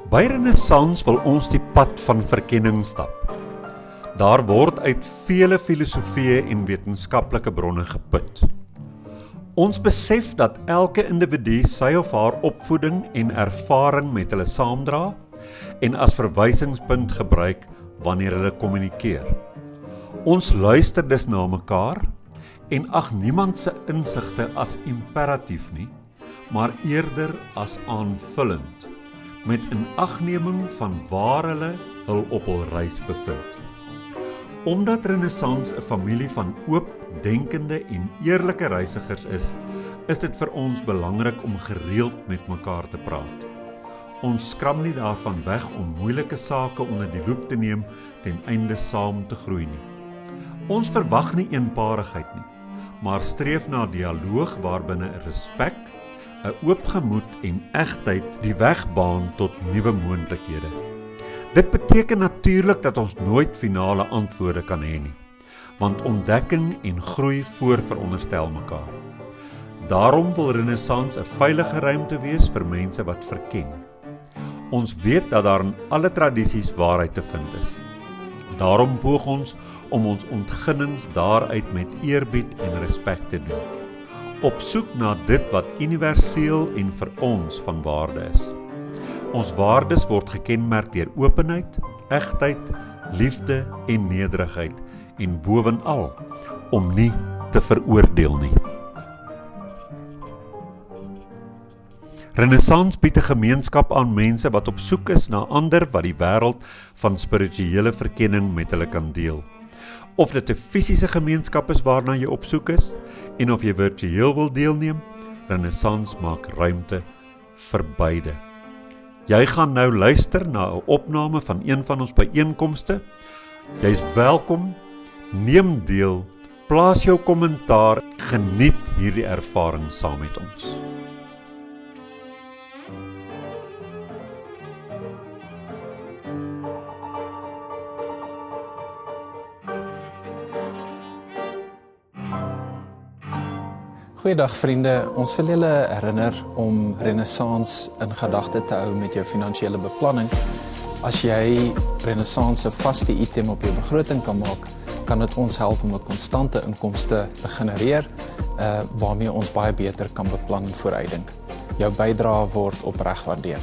By Renaissans wil ons die pad van verkenning stap. Daar word uit vele filosofieë en wetenskaplike bronne geput. Ons besef dat elke individu sy of haar opvoeding en ervaring met hulle saamdra en as verwysingspunt gebruik wanneer hulle kommunikeer. Ons luister dus na mekaar en ag niemand se insigte as imperatief nie, maar eerder as aanvullend, met inagneming van waar hulle hul op hul reis bevind. Omdat Renaissans 'n familie van oop, denkende en eerlike reisigers is dit vir ons belangrik om gereeld met mekaar te praat. Ons skram nie daarvan weg om moeilike sake onder die loep te neem ten einde saam te groei nie. Ons verwag nie eenparigheid nie, maar streef na dialoog waarbinne 'n respek, 'n oop gemoed en egtheid die weg baan tot nuwe moontlikhede. Dit beteken natuurlik dat ons nooit finale antwoorde kan hê nie, want ontdekking en groei voorveronderstel mekaar. Daarom wil Renaissans 'n veilige ruimte wees vir mense wat verken. Ons weet dat daar in alle tradisies waarheid te vind is. Daarom poog ons om ons ontginnings daaruit met eerbied en respek te doen, op soek na dit wat universeel en vir ons van waarde is. Ons waardes word gekenmerk deur openheid, egtheid, liefde en nederigheid en bovenal om nie te veroordeel nie. Renaissans bied 'n gemeenskap aan mense wat op soek is na ander wat die wêreld van spirituele verkenning met hulle kan deel. Of dit 'n fisiese gemeenskap is waarna jy op soek is, en of jy virtueel wil deelneem, Renaissans maak ruimte vir beide. Jy gaan nou luister na 'n opname van een van ons byeenkomste. Jy's welkom, neem deel, plaas jou kommentaar, geniet hierdie ervaring saam met ons. Goeiedag vriende, ons wil julle herinner om Renaissans in gedagte te hou met jou finansiële beplanning. As jy Renaissans 'n vaste item op jou begroting kan maak, kan dit ons help om 'n konstante inkomste te genereer, waarmee ons baie beter kan beplan en vooruitdink. Jou bydrae word opreg waardeer.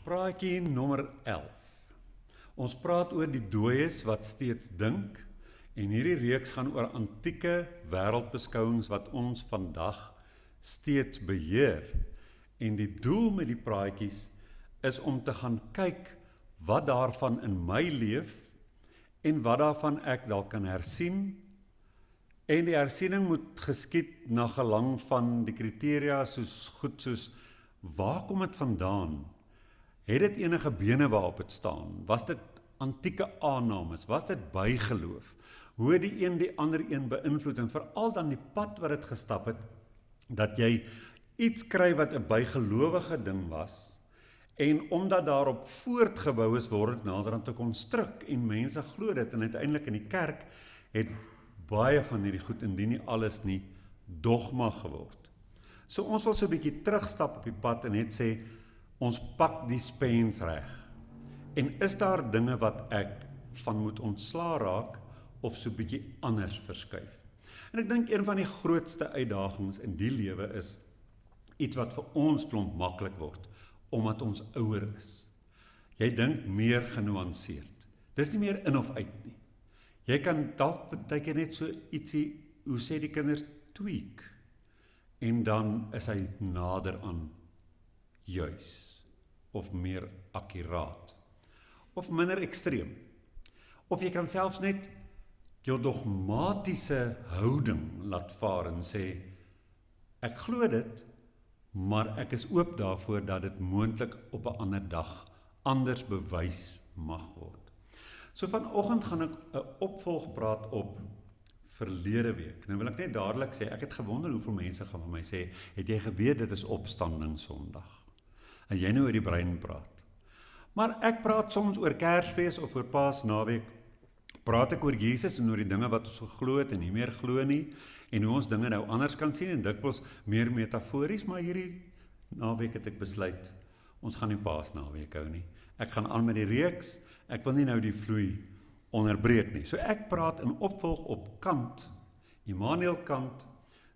Praatjie nommer 11. Ons praat oor die dooies wat steeds dink, en hierdie reeks gaan oor antieke wêreldbeskouings wat ons vandag steeds beheer. En die doel met die praatjies is om te gaan kyk wat daarvan in my leef en wat daarvan ek dalk kan hersien. En die hersiening moet geskied na gelang van die kriteria soos waar kom dit vandaan? Het dit enige bene waarop het staan? Was dit antieke aannames? Was dit bygeloof? Hoe het die een die ander een beïnvloed? En veral dan die pad wat dit gestap het, dat jy iets kry wat 'n bygelowige ding was, en omdat daarop voortgebou is, word dit naderhand 'n konstruk, en mense glo dit, en uiteindelik in die kerk het baie van hierdie goed, indien nie alles nie, dogma geword. So ons wil so 'n bietjie terugstap op die pad en net sê, ons pak die spens reg. En is daar dinge wat ek van moet ontsla raak, of so 'n bietjie anders verskuif? En ek dink een van die grootste uitdagings in die lewe is iets wat vir ons klomp maklik word, omdat ons ouer is. Jy dink meer genuanceerd. Dis nie meer in of uit nie. Jy kan dalk partykeer net so ietsie, hoe sê die kinders, tweak. En dan is hy nader aan juis, of meer akkuraat, of minder ekstreem. Of jy kan selfs net jou dogmatiese houding laat vaar en sê, ek glo dit, maar ek is oop daarvoor dat dit moontlik op 'n ander dag anders bewys mag word. So vanoggend gaan ek 'n opvolgpraat op verlede week. Nou wil ek net dadelik sê, ek het gewonder hoeveel mense gaan van my sê, het jy geweet dit is opstanding Sondag? En jy nou oor die brein praat. Maar ek praat soms oor Kersfees of oor Paasnaweek, praat ek oor Jesus en oor die dinge wat ons geglo het en nie meer glo nie, en hoe ons dinge nou anders kan sien, en dikwels meer metafories, maar hierdie naweek het ek besluit, ons gaan nie Paasnaweek hou nie. Ek gaan aan met die reeks, ek wil nie nou die vloei onderbreek nie. So ek praat in opvolg op Kant, Immanuel Kant,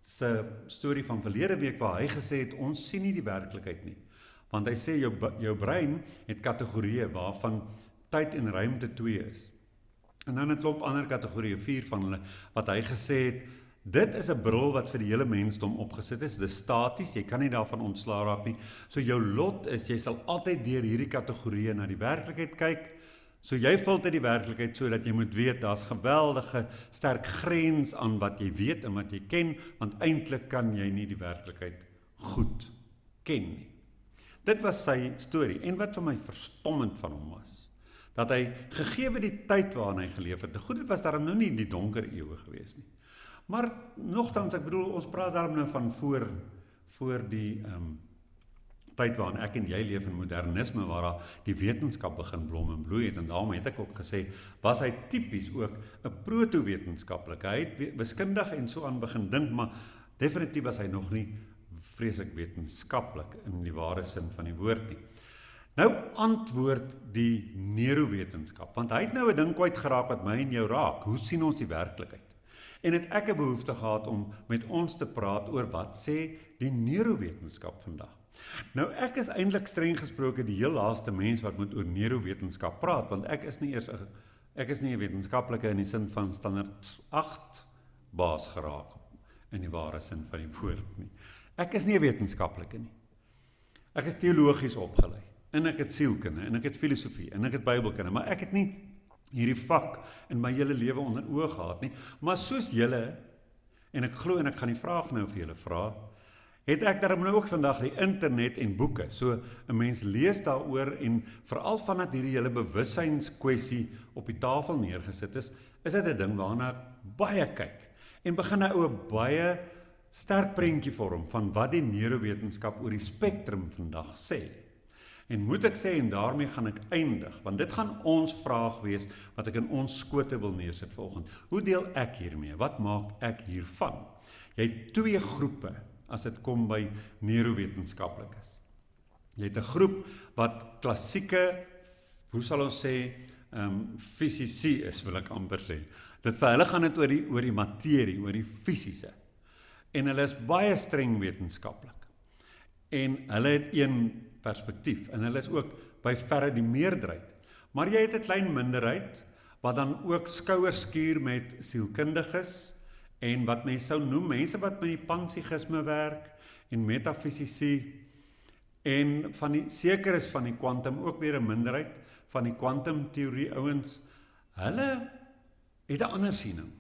se storie van verlede week, waar hy gesê het, ons sien nie die werklikheid nie. Want hy sê, jou brein het kategorieë, waarvan tyd en ruimte 2 is. En dan 'n klomp ander kategorieë, 4 van hulle, wat hy gesê het, dit is 'n bril wat vir die hele mensdom opgesit is, dis staties, jy kan nie daarvan ontslaa raak nie. So jou lot is, jy sal altyd deur hierdie kategorieë na die werklikheid kyk. So jy filter die werklikheid so dat jy moet weet, daar's geweldige sterk grens aan wat jy weet en wat jy ken, want eintlik kan jy nie die werklikheid goed ken nie. Dit was sy storie, en wat vir my verstommend van hom was, dat hy, gegee die tyd waarin hy geleef het, goed, dit was daarom nou nie die donker eeue gewees nie, maar nogtans, ek bedoel, ons praat daarom nou van voor die tyd waarin ek en jy leef in modernisme, waar daar die wetenskap begin blom en bloei het, en daarom het ek ook gesê, was hy tipies ook 'n proto-wetenskaplike, hy het wiskundig en so aan begin dink, maar definitief was hy nog nie vreeslik wetenskaplik in die ware sin van die woord nie. Nou antwoord die neurowetenskap, want hy het nou 'n ding kwyt geraak wat my en jou raak, hoe sien ons die werklikheid? En het ek 'n behoefte gehad om met ons te praat oor wat sê die neurowetenskap vandag. Nou ek is eintlik streng gesproke die heel laaste mens wat moet oor neurowetenskap praat, want ek is nie 'n wetenskaplike in die sin van standaard 8 baas geraak, in die ware sin van die woord nie. Ek is nie 'n wetenskaplike nie. Ek is teologies opgelei, en ek het sielkunde, en ek het filosofie, en ek het Bybelkunde, maar ek het nie hierdie vak in my hele lewe onder oë gehad nie, maar soos julle, en ek glo, en ek gaan die vraag nou vir julle vra, het ek daarom nou ook vandag die internet en boeke, so 'n mens lees daaroor, en veral vandat hierdie hele bewussynskwessie op die tafel neergesit is dit 'n ding waarna ek baie kyk, en begin nou 'n baie sterk prentjie vorm van wat die neurowetenskap oor die spektrum vandag sê. En moet ek sê, en daarmee gaan ek eindig, want dit gaan ons vraag wees, wat ek in ons skote wil neersit vanoggend. Hoe deel ek hiermee? Wat maak ek hiervan? Jy het 2 groepe, as dit kom by neurowetenskaplikes. Jy het 'n groep wat klassieke, hoe sal ons sê, fisici is, wil ek amper sê. Dit vir hulle gaan dit oor die materie, oor die fisiese. En hulle is baie streng wetenskaplik. En hulle het een perspektief, en hulle is ook by verre die meerderheid. Maar jy het 'n klein minderheid wat dan ook skouers skuur met sielkundiges en wat mense sou noem mense wat met die panpsigisme werk en metafisici en seker is van die kwantum ook weer 'n minderheid van die kwantumteorie ouens. Hulle het 'n ander siening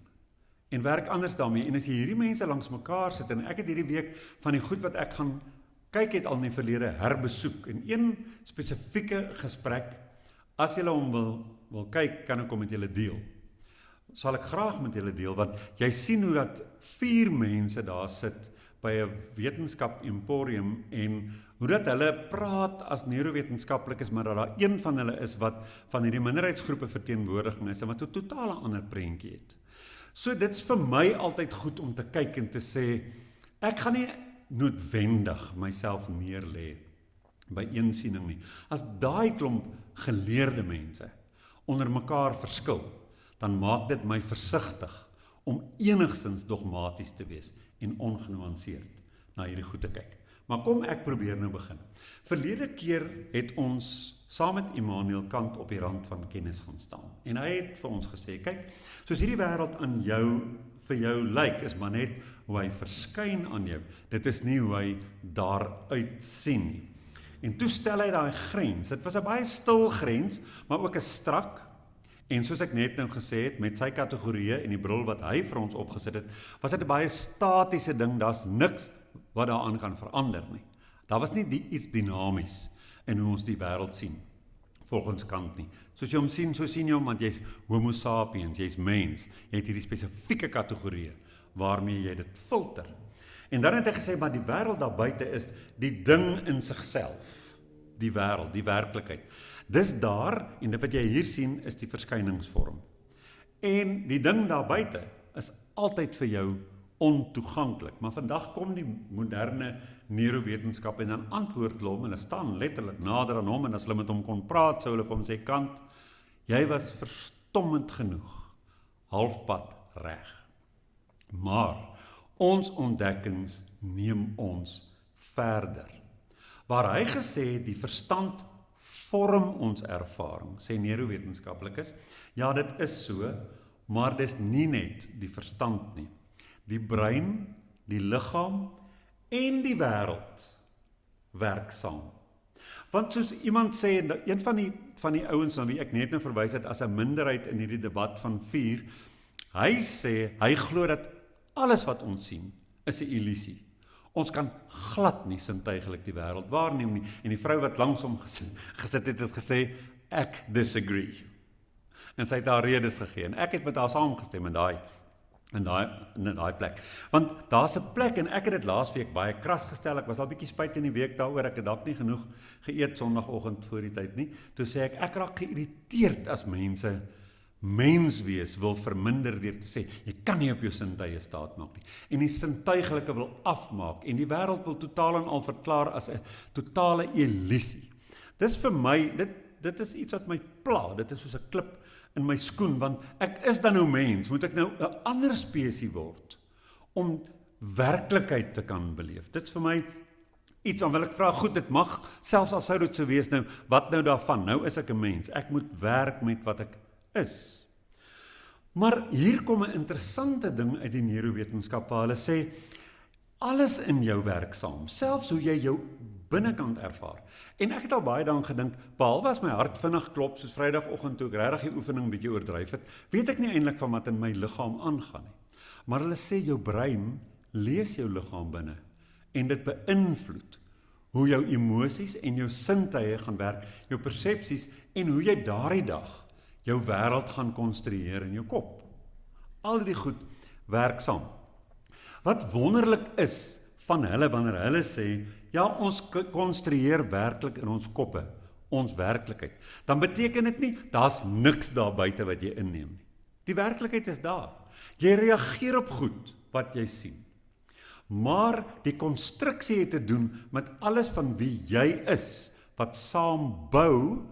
en werk anders daarmee. En as jy hierdie mense langs mekaar sit en ek het hierdie week van die goed wat ek gaan kyk het al in die verlede herbesoek en een spesifieke gesprek, as julle hom wil kyk, kan ek hom met julle deel. Sal ek graag met julle deel, want jy sien hoe dat 4 mense daar sit by 'n wetenskap emporium en hoe dat hulle praat as neurowetenskaplikes, maar dat daar een van hulle is wat van hierdie minderheidsgroepe verteenwoordiging is en wat 'n totale ander prentjie het. So dit is vir my altyd goed om te kyk en te sê, ek gaan nie noodwendig myself neerlê by een siening nie. As daai klomp geleerde mense onder mekaar verskil, dan maak dit my versigtig om enigsins dogmaties te wees en ongenuanceerd na hierdie goed te kyk. Maar kom ek probeer nou begin. Verlede keer het ons saam met Immanuel Kant op die rand van kennis gaan staan. En hy het vir ons gesê, kyk, soos hierdie wêreld aan jou vir jou lyk, is maar net hoe hy verskyn aan jou. Dit is nie hoe hy daaruit sien nie. En toe stel hy daai grens. Dit was 'n baie stil grens, maar ook 'n strak. En soos ek net nou gesê het, met sy kategorieë en die bril wat hy vir ons opgesit het, was dit 'n baie statiese ding, daar's niks wat daaraan kan verander nie. Daar was nie iets dinamies in hoe ons die wêreld sien, volgens Kant nie. Soos jy hom sien, so sien jy hom, want jy's homo sapiens, jy's mens, jy het hierdie spesifieke kategorieë, waarmee jy dit filter. En dan het hy gesê, maar die wêreld daar buite is die ding in sigself, die wêreld, die werklikheid. Dis daar, en dit wat jy hier sien, is die verskyningsvorm. En die ding daar buite is altyd vir jou ontoeganklik. Maar vandag kom die moderne neurowetenskap en dan antwoord hulle hom, en hulle staan letterlik nader aan hom, en as hulle met hom kon praat, sou hulle vir hom sê, Kant, jy was verstommend genoeg, halfpad reg. Maar ons ontdekkings neem ons verder. Waar hy gesê het, die verstand vorm ons ervaring, sê neurowetenskaplikes, ja, dit is so, maar dis nie net die verstand nie. Die brein, die liggaam en die wêreld werk saam. Want soos iemand sê, een van die ouens na wie ek net nou verwys het as 'n minderheid in hierdie debat van 4, hy sê, hy glo dat alles wat ons sien is 'n illusie. Ons kan glad nie sintuigelik die wêreld waarneem nie. En die vrou wat langs hom gesit het gesê, ek disagree. En sy het haar redes gegee. En ek het met haar saamgestem in daai plek. Want daar's 'n plek, en ek het dit laasweek baie kras gestel, ek was al bietjie spyt in die week daaroor, ek het dalk nie genoeg geëet sondagoggend voor die tyd nie. Toe sê ek raak geïrriteerd as mense menswees wil verminder deur te sê, jy kan nie op jou sintuie staat maak nie. En die sintuigelike wil afmaak, en die wêreld wil totaal en al verklaar as 'n totale illusie. Dis vir my, dit is iets wat my pla, dit is soos 'n klip in my skoen, want ek is dan nou mens, moet ek nou 'n ander spesies word, om werklikheid te kan beleef. Dit is vir my iets, aan wil ek vra, goed, dit mag, selfs al sou dit so wees, nou, wat nou daarvan? Nou is ek 'n mens, ek moet werk met wat ek is. Maar hier kom 'n interessante ding uit die neurowetenskap waar hulle sê, alles in jou werk saam, selfs hoe jy jou binnekant ervaar. En ek het al baie daaraan gedink, behalwe as my hart vinnig klop, soos Vrydagoggend toe ek regtig die oefening bietjie oordryf het, weet ek nie eintlik van wat in my liggaam aangaan nie. Maar hulle sê jou brein lees jou liggaam binne en dit beïnvloed hoe jou emosies en jou sintuie gaan werk, jou persepsies en hoe jy daardie dag jou wêreld gaan konstrueer in jou kop. Al die goed werk saam. Wat wonderlik is van hulle wanneer hulle sê, ja, ons konstrueer werklik in ons koppe, ons werklikheid, dan beteken dit nie, daar's niks daar buite wat jy inneem nie. Die werklikheid is daar. Jy reageer op goed wat jy sien. Maar die konstruksie het te doen met alles van wie jy is, wat saam bou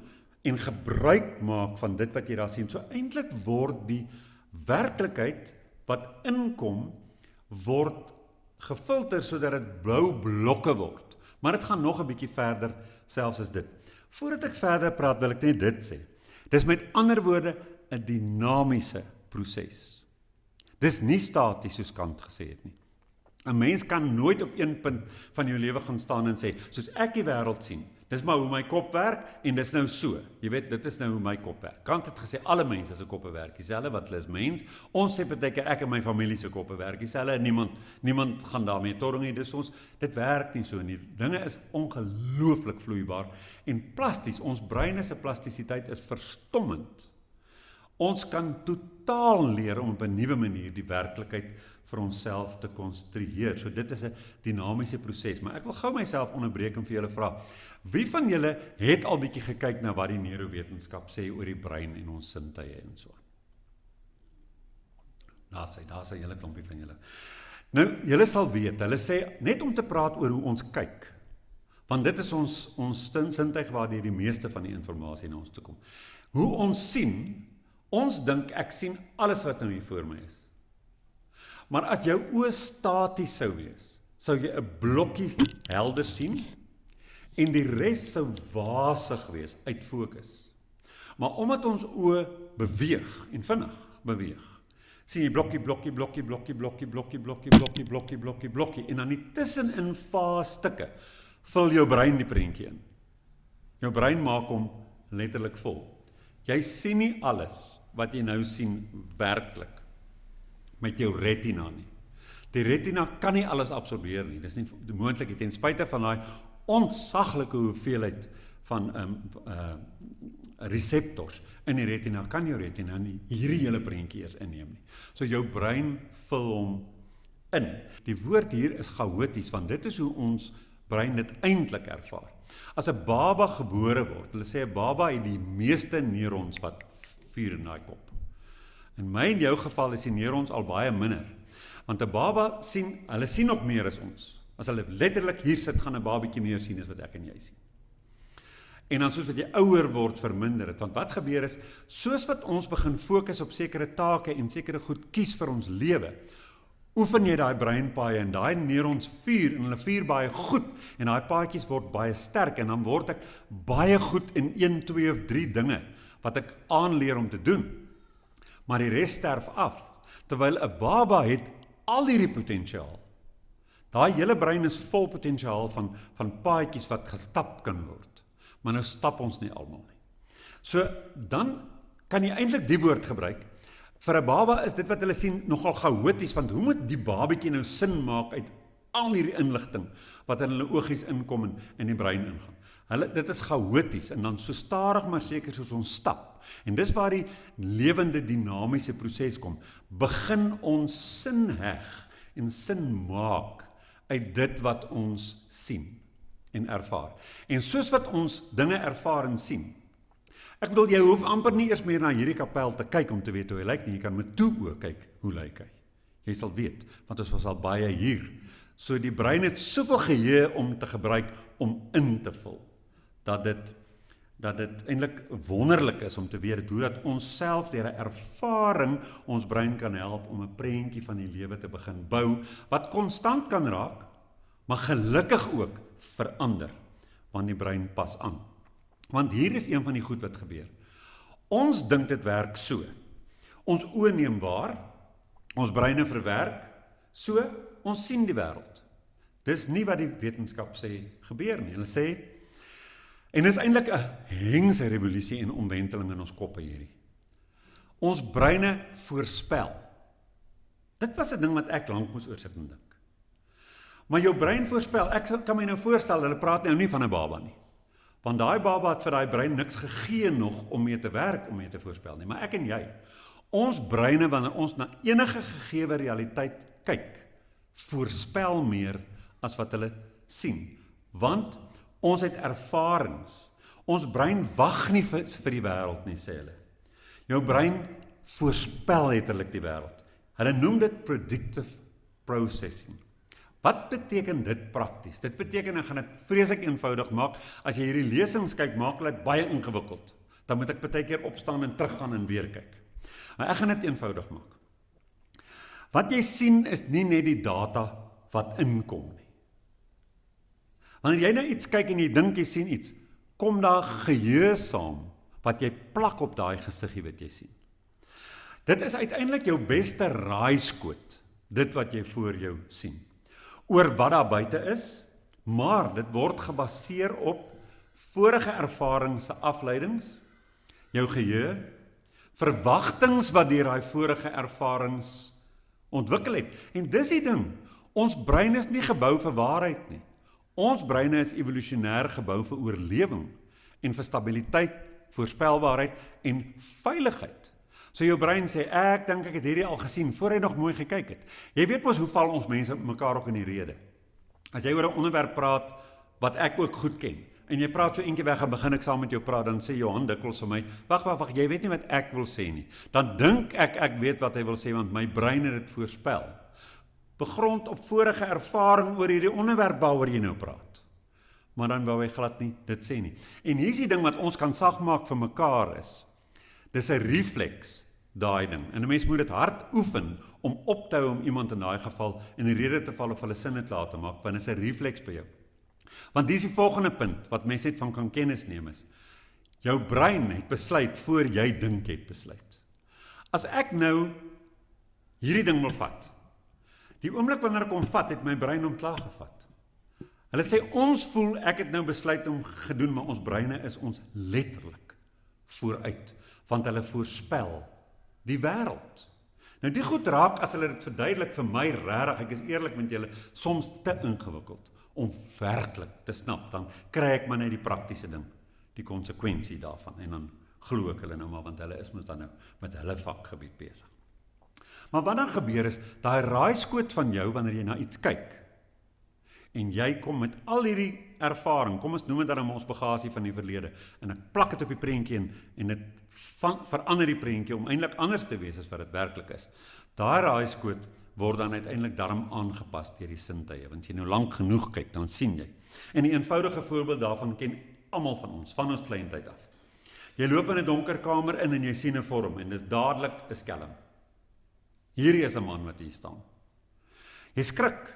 en gebruik maak van dit wat jy daar sien. So eintlik word die werklikheid wat inkom, word gefilter sodat dit blou blokke word. Maar dit gaan nog 'n bietjie verder selfs as dit. Voordat ek verder praat, wil ek net dit sê. Dis met ander woorde 'n dinamiese proses. Dis nie staties soos Kant gesê het nie. 'n Mens kan nooit op een punt van jou lewe gaan staan en sê, soos ek die wêreld sien, dis maar hoe my kop werk en dis nou so. Jy weet, dit is nou hoe my kop werk. Kant het gesê alle mense se koppe werk dieselfde wat hulle is mens. Ons sê baie keer ek en my familie se koppe werk dieselfde en niemand gaan daarmee torring nie. Dis dit werk nie so nie. Dinge is ongelooflik vloeibaar en plasties. Ons breine se plastisiteit is verstommend. Ons kan totaal leer om op 'n nuwe manier die werklikheid vir onsself te konstrueer. So dit is 'n dinamiese proses, maar ek wil gou myself onderbreek en vir julle vra, wie van julle het al bietjie gekyk na wat die neurowetenskap sê oor die brein en ons sintuie en so aan? Daar sê julle klompie van julle. Nou, julle sal weet, hulle sê net om te praat oor hoe ons kyk, want dit is ons sintuig waar die meeste van die inligting na ons toe kom. Hoe ons sien, ons dink ek sien alles wat nou hier voor my is. Maar as jou oë staties sou wees, sou jy 'n blokkie helder sien en die res sou wasig wees, uit fokus. Maar omdat ons oë beweeg en vinnig beweeg, sien jy blokkie en dan die tussenin stukke vul jou brein die prentjie in. Jou brein maak hom letterlik vol. Jy sien nie alles wat jy nou sien werklik met jou retina nie. Die retina kan nie alles absorbeer nie. Dis nie moontlik ten spyte van daai ontsaglike hoeveelheid van reseptors in die retina, kan jou retina nie hierdie hele prentjie eers inneem nie. So jou brein vul hom in. Die woord hier is chaoties, want dit is hoe ons brein dit eintlik ervaar. As 'n baba gebore word, hulle sê 'n baba het die meeste neurons wat vuur in daai kop. In my en jou geval is die neurons al baie minder, want 'n baba hulle sien nog meer as ons. As hulle letterlik hier sit, gaan 'n babietjie meer sien as wat ek en jy sien. En dan soos wat jy ouer word, verminder dit, want wat gebeur is, soos wat ons begin fokus op sekere take en sekere goed kies vir ons lewe, oefen jy daai breinpaaie en daai neurons vuur en hulle vuur baie goed en daai paadjies word baie sterk en dan word ek baie goed in 1, 2 of 3 dinge wat ek aanleer om te doen. Maar die res sterf af, terwyl 'n baba het al hierdie potensiaal. Daai hele brein is vol potensiaal van paadjies wat gestap kan word. Maar nou stap ons nie almal nie. So, dan kan jy eintlik die woord gebruik. Vir 'n baba is dit wat hulle sien nogal chaoties, want hoe moet die babatjie nou sin maak uit al hierdie inligting wat in hulle oogies inkom en in die brein ingaan. Dit is chaoties en dan so stadig maar seker soos ons stap. En dis waar die lewende dinamiese proses kom. Begin ons sin heg en sin maak uit dit wat ons sien en ervaar. En soos wat ons dinge ervaar en sien. Ek bedoel, jy hoef amper nie eers meer na hierdie kapel te kyk om te weet hoe hy lyk nie. Jy kan met toe oë kyk hoe lyk hy. Jy sal weet, want ons was al baie hier. So die brein het soveel geheue om te gebruik om in te vul. Dat dit eintlik wonderlik is om te weet hoe dat ons self deur 'n ervaring ons brein kan help om 'n prentjie van die lewe te begin bou, wat konstant kan raak, maar gelukkig ook verander, want die brein pas aan. Want hier is een van die goed wat gebeur. Ons dink dit werk so. Ons oë neem waar, ons breine verwerk, so ons sien die wêreld. Dis nie wat die wetenskap sê gebeur nie. Hulle sê, en dit is eintlik 'n hengse revolusie en omwenteling in ons koppe hierdie. Ons breine voorspel. Dit was 'n ding wat ek lank moes oorsit en dink. Maar jou brein voorspel, ek kan my nou voorstel, hulle praat nou nie van 'n baba nie. Want daai baba het vir daai brein niks gegee nog om mee te werk, om mee te voorspel nie. Maar ek en jy, ons breine, wanneer ons na enige gegewe realiteit kyk, voorspel meer as wat hulle sien. Want ons het ervarings. Ons brein wag nie vir die wêreld nie, sê hulle. Jou brein voorspel letterlik die wêreld. Hulle noem dit predictive processing. Wat beteken dit prakties? Dit beteken, ek gaan dit vreeslik eenvoudig maak. As jy hierdie lesings kyk, maak dit baie ingewikkeld. Dan moet ek baie keer opstaan en teruggaan en weer kyk. Maar ek gaan dit eenvoudig maak. Wat jy sien is nie net die data wat inkom nie. Wanneer jy nou iets kyk en jy dink jy sien iets, kom daar geheue saam, wat jy plak op daai gesiggie wat jy sien. Dit is uiteindelik jou beste raaiskoot, dit wat jy voor jou sien, oor wat daar buite is, maar dit word gebaseer op vorige ervarings se afleidings, jou geheue, verwagtings wat deur daai vorige ervarings ontwikkel het. En dis die ding, ons brein is nie gebou vir waarheid nie. Ons breine is evolusionêr gebou vir oorlewing en vir stabiliteit, voorspelbaarheid en veiligheid. So jou brein sê, ek dink ek het hierdie al gesien, voor hy nog mooi gekyk het. Jy weet mos hoe val ons mense mekaar ook in die rede. As jy oor 'n onderwerp praat, wat ek ook goed ken, en jy praat so eentjie weg en begin ek saam met jou praat, dan sê Johan dikwels vir my, wag, jy weet nie wat ek wil sê nie. Dan dink ek weet wat hy wil sê, want my brein het dit voorspel. Begrond op vorige ervaring oor hierdie onderwerp waaroor jy nou praat. Maar dan wou hy glad nie dit sê nie. En hier is die ding wat ons kan sagmaak vir mekaar is, dis 'n reflex, daai ding. En 'n mens moet dit hard oefen om op te hou om iemand in daai geval in die rede te val of hulle sinne klaar te maak, want dit is 'n reflex by jou. Want dis die volgende punt wat mense net van kan kennis neem is, jou brein het besluit voor jy dink jy het besluit. As ek nou hierdie ding wil vat, die oomblik wanneer ek hom vat, het my brein hom klaar gevat. Hulle sê ons voel ek het nou besluit om gedoen, maar ons breine is ons letterlik vooruit, want hulle voorspel die wêreld. Nou die goed raak as hulle dit verduidelik vir my regtig, ek is eerlik met julle, soms te ingewikkeld om werklik te snap, dan kry ek maar net die praktiese ding, die konsekwensie daarvan, en dan glo ek hulle nou maar, want hulle is mos dan nou met hulle vakgebied besig. Maar wat dan gebeur is, daai raaiskoot van jou, wanneer jy na iets kyk, en jy kom met al hierdie ervaring, kom ons noem dit dan ons bagasie van die verlede, en ek plak dit op die prentjie en dit verander die prentjie om eintlik anders te wees as wat dit werklik is. Daai raaiskoot word dan uiteindelik daarom aangepas deur die sintuie, want as jy nou lank genoeg kyk, dan sien jy. En die eenvoudige voorbeeld daarvan ken almal van ons kleintyd af. Jy loop in 'n donker kamer in en jy sien 'n vorm, en dis dadelik 'n skelm. Hierdie is 'n man wat hier staan. Jy skrik.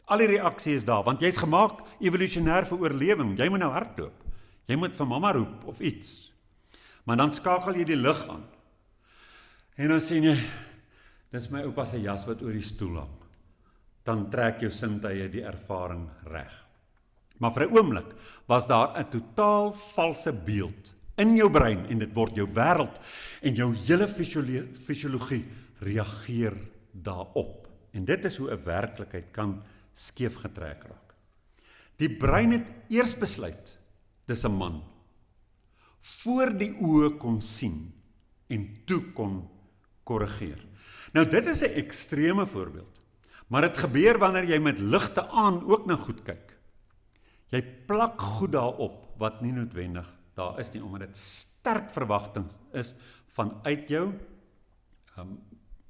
Al die reaksie is daar, want jy's gemaak evolusionêr vir oorlewing. Jy moet nou hardloop. Jy moet vir mamma roep of iets. Maar dan skakel jy die lig aan. En dan sien jy, dis my oupa se jas wat oor die stoel hang. Dan trek jou sintuie die ervaring reg. Maar vir 'n oomblik was daar 'n totaal valse beeld in jou brein, en dit word jou wêreld, en jou hele fisiologie reageer daarop. En dit is hoe 'n werklikheid kan skeef getrek raak. Die brein het eers besluit, dis 'n man, voor die oë kon sien, en toe kon korrigeer. Nou dit is 'n ekstreme voorbeeld, maar dit gebeur wanneer jy met ligte aan ook na goed kyk. Jy plak goed daarop, wat nie noodwendig daar is nie, omdat dit sterk verwagtings is vanuit jou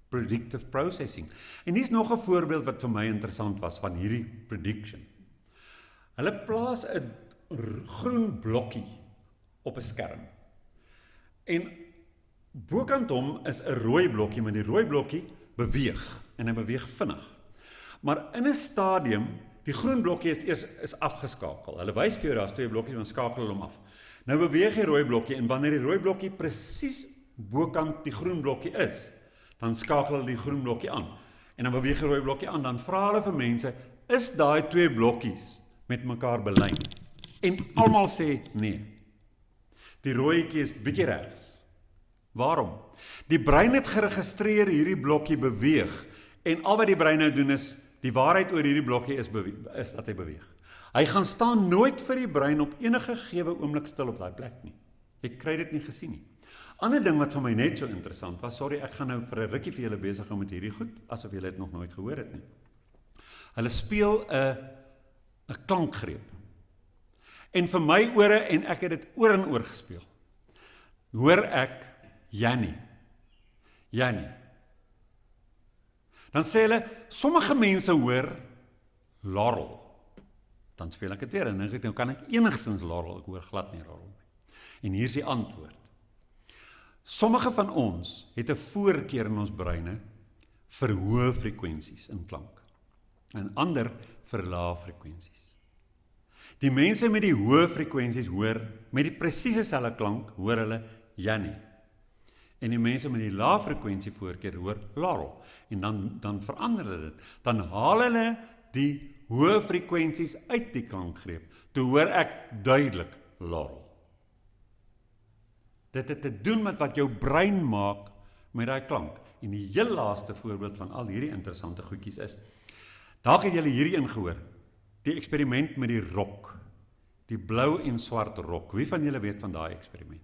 predictive processing. En dis nog 'n voorbeeld wat vir my interessant was van hierdie prediction. Hulle plaas 'n groen blokkie op 'n skerm. En bokant hom is 'n rooi blokkie, maar die rooi blokkie beweeg, en hy beweeg vinnig. Maar in 'n stadium, die groen blokkie is afgeskakel. Hulle wys vir jou, daar's twee blokkies, maar skakel hulle hom af. Nou beweeg die rooi blokkie, en wanneer die rooi blokkie presies bokant die groen blokkie is, dan skakel hulle die groen blokkie aan. En dan beweeg die rooi blokkie aan, dan vra hulle vir mense, is daai twee blokkies met mekaar belyn? En almal sê nee. Die rooietjie is bietjie regs. Waarom? Die brein het geregistreer hierdie blokkie beweeg, en al wat die brein nou doen is, die waarheid oor hierdie blokkie is dat hy beweeg. Hy gaan staan nooit vir die brein op enige gegewe oomblik stil op daai plek nie. Jy kry dit nie gesien nie. Ander ding wat vir my net so interessant was, sorry, ek gaan nou vir 'n rukkie vir julle besig hou met hierdie goed, asof julle dit nog nooit gehoor het nie. Hulle speel 'n klankgreep. En vir my ore, en ek het dit oor en oor gespeel, hoor ek Jannie. Dan sê hulle, sommige mense hoor Laurel. Dan speel ek dit weer, en dink ek, nou kan ek enigstens Laurel, ek hoor glad nie Laurel nie. En hier is die antwoord. Sommige van ons het 'n voorkeur in ons breine vir hoë frekwensies in klank, en ander vir lae frekwensies. Die mense met die hoë frekwensies hoor, met die presiese selfe klank, hoor hulle Jannie. En die mense met die lae frekwensie voorkeur hoor Laurel. En dan verander hulle dit. Dan haal hulle die hoë frekwensies uit die klankgreep. Toe hoor ek duidelik Laurel. Dit het te doen met wat jou brein maak met daai klank. En die heel laaste voorbeeld van al hierdie interessante goedjies is, dalk het julle hierdie ingehoor, die eksperiment met die rok, die blou en swart rok. Wie van julle weet van daai eksperiment?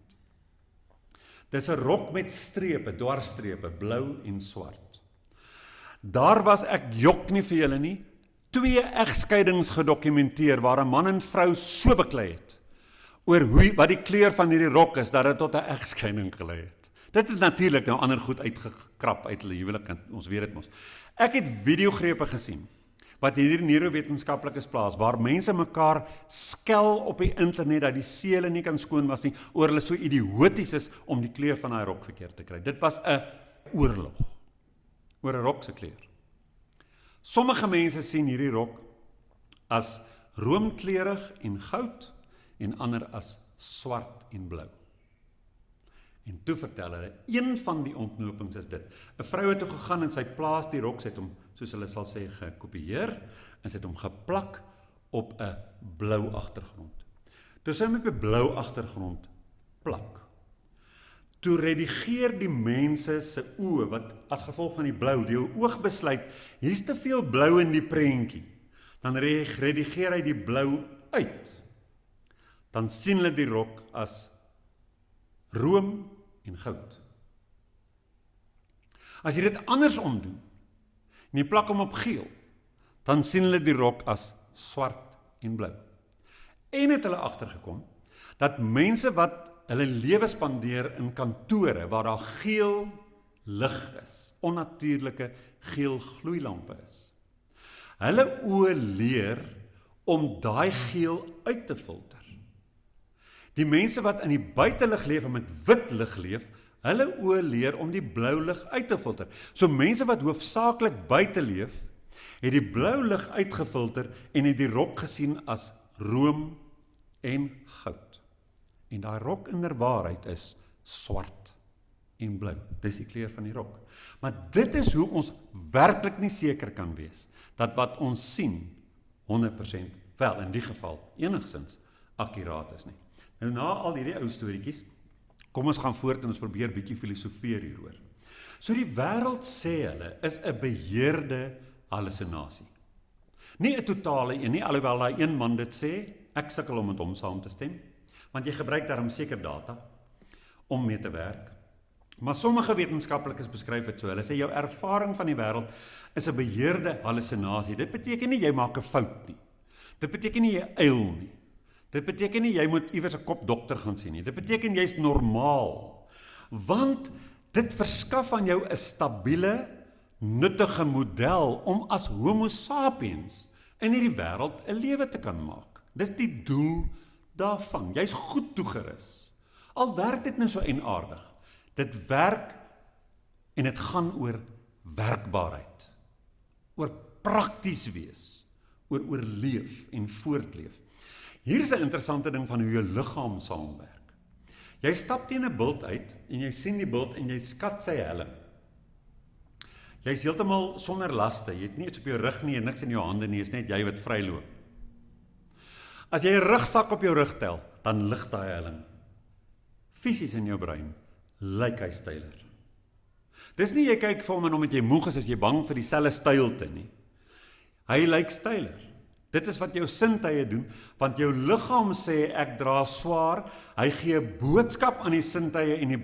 Dis 'n rok met strepe, dwarsstrepe, blou en swart. Daar was, ek jok nie vir julle nie, 2 egskeidings gedokumenteer waar 'n man en vrou so beklei het oor wat die kleur van hierdie rok is, dat dit tot 'n egskeiding gelei het. Dit het natuurlik nou ander goed uitgekrap uit hulle huwelik, ons weet dit mos. Ek het videogrepe gesien wat hierdie neurowetenskaplikes plaas, waar mense mekaar skel op die internet dat die seele nie kan skoon was nie, oor hulle so idioties is om die kleur van daai rok verkeerd te kry. Dit was 'n oorlog oor 'n rok se kleur. Sommige mense sien hierdie rok as roomkleurig en goud en ander as swart en blou. En toe vertel hulle, een van die ontknopings is dit. 'n Vrou het toe gegaan en sy plaas die rok, sy het hom, soos hulle sal sê, gekopieer, en sy het hom geplak op 'n blou agtergrond. Toe sy hom op 'n blou agtergrond plak, toe redigeer die mense se oë, wat as gevolg van die blou, die oog besluit, hier's te veel blou in die prentjie, dan redigeer hy die blou uit. Dan sien hulle die rok as room en goud. As jy dit andersom doen, en jy plak hom op geel, dan sien hulle die rok as swart en blou. En het hulle agtergekom, dat mense wat hulle lewe spandeer in kantore, waar daar geel lig is, onnatuurlike geel gloeilampe is, hulle oë leer om daai geel uit te filter. Die mense wat in die buitelug leef en met wit lig leef, hulle oë leer om die blou lig uit te filter. So mense wat hoofsaaklik buite leef, het die blou lig uitgefilter en het die rok gesien as room en goud. En daai rok inderwaarheid is swart en blou. Dis die kleur van die rok. Maar dit is hoe ons werklik nie seker kan wees, dat wat ons sien 100%, wel in die geval, enigstens akkuraat is nie. Nou na al hierdie ou storieetjies, kom ons gaan voort en ons probeer bietjie filosofeer hieroor. So die wêreld, sê hulle, is 'n beheerde hallusinasie. Nie 'n totale een nie, alhoewel daai een man dit sê, ek sukkel om met hom saam te stem, want jy gebruik daarom seker data om mee te werk. Maar sommige wetenskaplikes beskryf dit so, hulle sê jou ervaring van die wêreld is 'n beheerde hallusinasie. Dit beteken nie jy maak 'n fout nie. Dit beteken nie jy eil nie. Dit beteken nie jy moet iewers 'n kopdokter gaan sien nie. Dit beteken jy's normaal. Want dit verskaf aan jou 'n stabiele, nuttige model om as homo sapiens in hierdie wêreld 'n lewe te kan maak. Dis die doel daarvan. Jy's goed toegerus. Al werk dit nou so eienaardig. Dit werk en dit gaan oor werkbaarheid. Oor prakties wees. Oor oorleef en voortleef. Hier is 'n interessante ding van hoe jou liggaam saamwerk. Jy stap teen 'n bult uit en jy sien die bult en jy skat sy helling. Jy's heeltemal sonder laste, jy het nie iets op jou rug nie en niks in jou hande nie, is net jy wat vryloop. As jy 'n rugsak op jou rug tel, dan lig daai helling. Fisies in jou brein lyk hy styler. Dis nie jy kyk vir hom en omdat jy moeg is as jy bang vir dieselfde stylte nie. Hy lyk styler. Dit is wat jou sintuie doen, want jou liggaam sê ek dra swaar, hy gee 'n boodskap aan die sintuie en die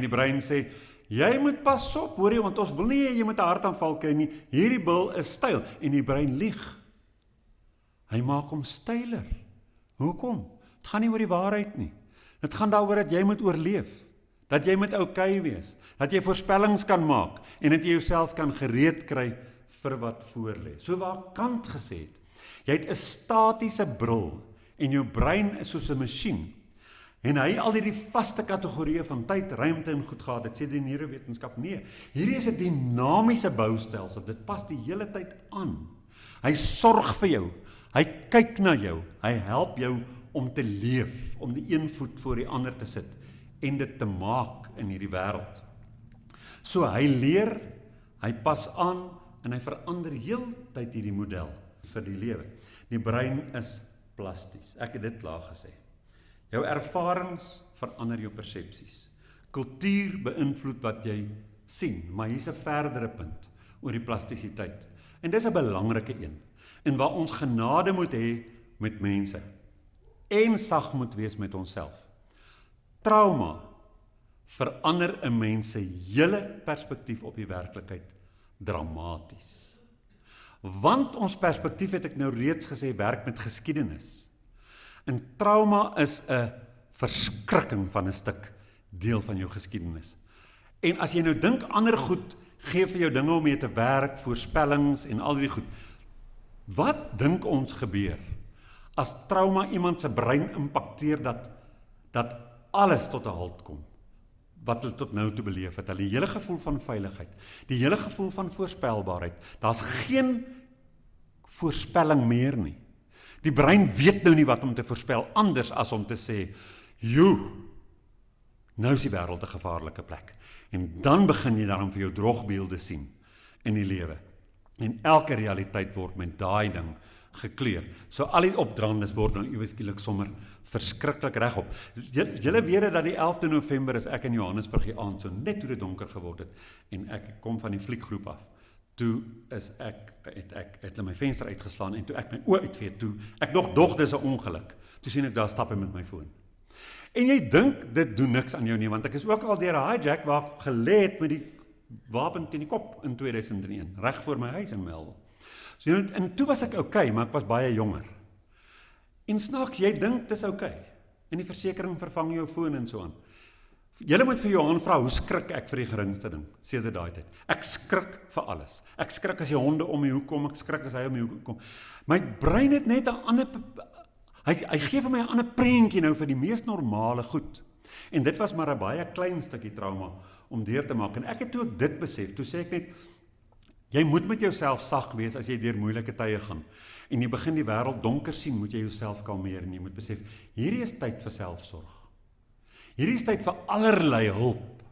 brein sê, jy moet pas op, hoor jy, want ons wil nie jy moet 'n hartaanval kry nie, hierdie bil is styl, en die brein lieg. Hy maak hom styler. Hoekom? Dit gaan nie oor die waarheid nie. Dit gaan daaroor dat jy moet oorleef, dat jy moet okay wees, dat jy voorspellings kan maak, en dat jy jouself kan gereed kry vir wat voorlê. So waar Kant gesê het, jy het 'n statiese bril en jou brein is soos 'n masjien. En hy al hierdie vaste kategorieë van tyd, ruimte en goed gehad. Dit sê die neurowetenskap nee. Hierdie is 'n dinamiese boustelsel. Dit pas die hele tyd aan. Hy sorg vir jou. Hy kyk na jou, hy help jou om te leef, om die een voet voor die ander te sit en dit te maak in hierdie wêreld. So hy leer, hy pas aan en hy verander heeltyd hierdie model vir die lewe. Die brein is plasties. Ek het dit klaar gesê. Jou ervarings verander jou persepsies. Kultuur beïnvloed wat jy sien, maar hier's 'n verdere punt oor die plastisiteit. En dis 'n belangrike een. En waar ons genade moet hê met mense en sag moet wees met onsself. Trauma verander 'n mens se hele perspektief op die werklikheid dramaties. Want ons perspektief, het ek nou reeds gesê, werk met geskiedenis. En trauma is 'n verskrikking van 'n stuk deel van jou geskiedenis. En as jy nou dink ander goed gee vir jou dinge om mee te werk, voorspellings en al die goed. Wat dink ons gebeur as trauma iemand se brein impakteer dat alles tot 'n halt kom? Wat hulle tot nou toe beleef het, hulle hele gevoel van veiligheid, die hele gevoel van voorspelbaarheid. Daar's geen voorspelling meer nie. Die brein weet nou nie wat om te voorspel anders as om te sê, nou is die wêreld 'n gevaarlike plek. En dan begin jy daarom vir jou drogbeelde sien in die lewe. En elke realiteit word met daai ding gekleur. So al die opdrandes word nou iewes skielik sommer verskriklik regop. Julle weet dat die 11de November is ek in Johannesburg die aand, so net toe dit donker geword het en ek kom van die fliekgroep af. Toe het hulle my venster uitgeslaan en toe ek my oë uitvee toe, ek dog dis 'n ongeluk. Toe sien ek daar stap hy met my foon. En jy dink dit doen niks aan jou nie, want ek is ook al deur 'n hijack waar ek gelê het met die wapen teen die kop in 2001, reg voor my huis in Melville. So, en toe was ek okay, maar ek was baie jonger. En snaaks, jy dink dis okay. En die versekering vervang jou foon en so aan. Julle moet vir Johan vra, hoe skrik ek vir die geringste ding, sedert daai tyd. Ek skrik vir alles. Ek skrik as die honde om die hoek kom, ek skrik as hy om die hoek kom. My brein het net 'n ander, hy gee vir my 'n ander prentjie nou vir die mees normale goed. En dit was maar 'n baie klein stukkie trauma om deur te maak. En ek het toe ook dit besef, toe sê ek net, jy moet met jouself sag wees as jy deur moeilike tye gaan. En jy begin die wêreld donker sien, moet jy jouself kalmeer en jy moet besef, hierdie is tyd vir selfsorg. Hierdie is tyd vir allerlei hulp.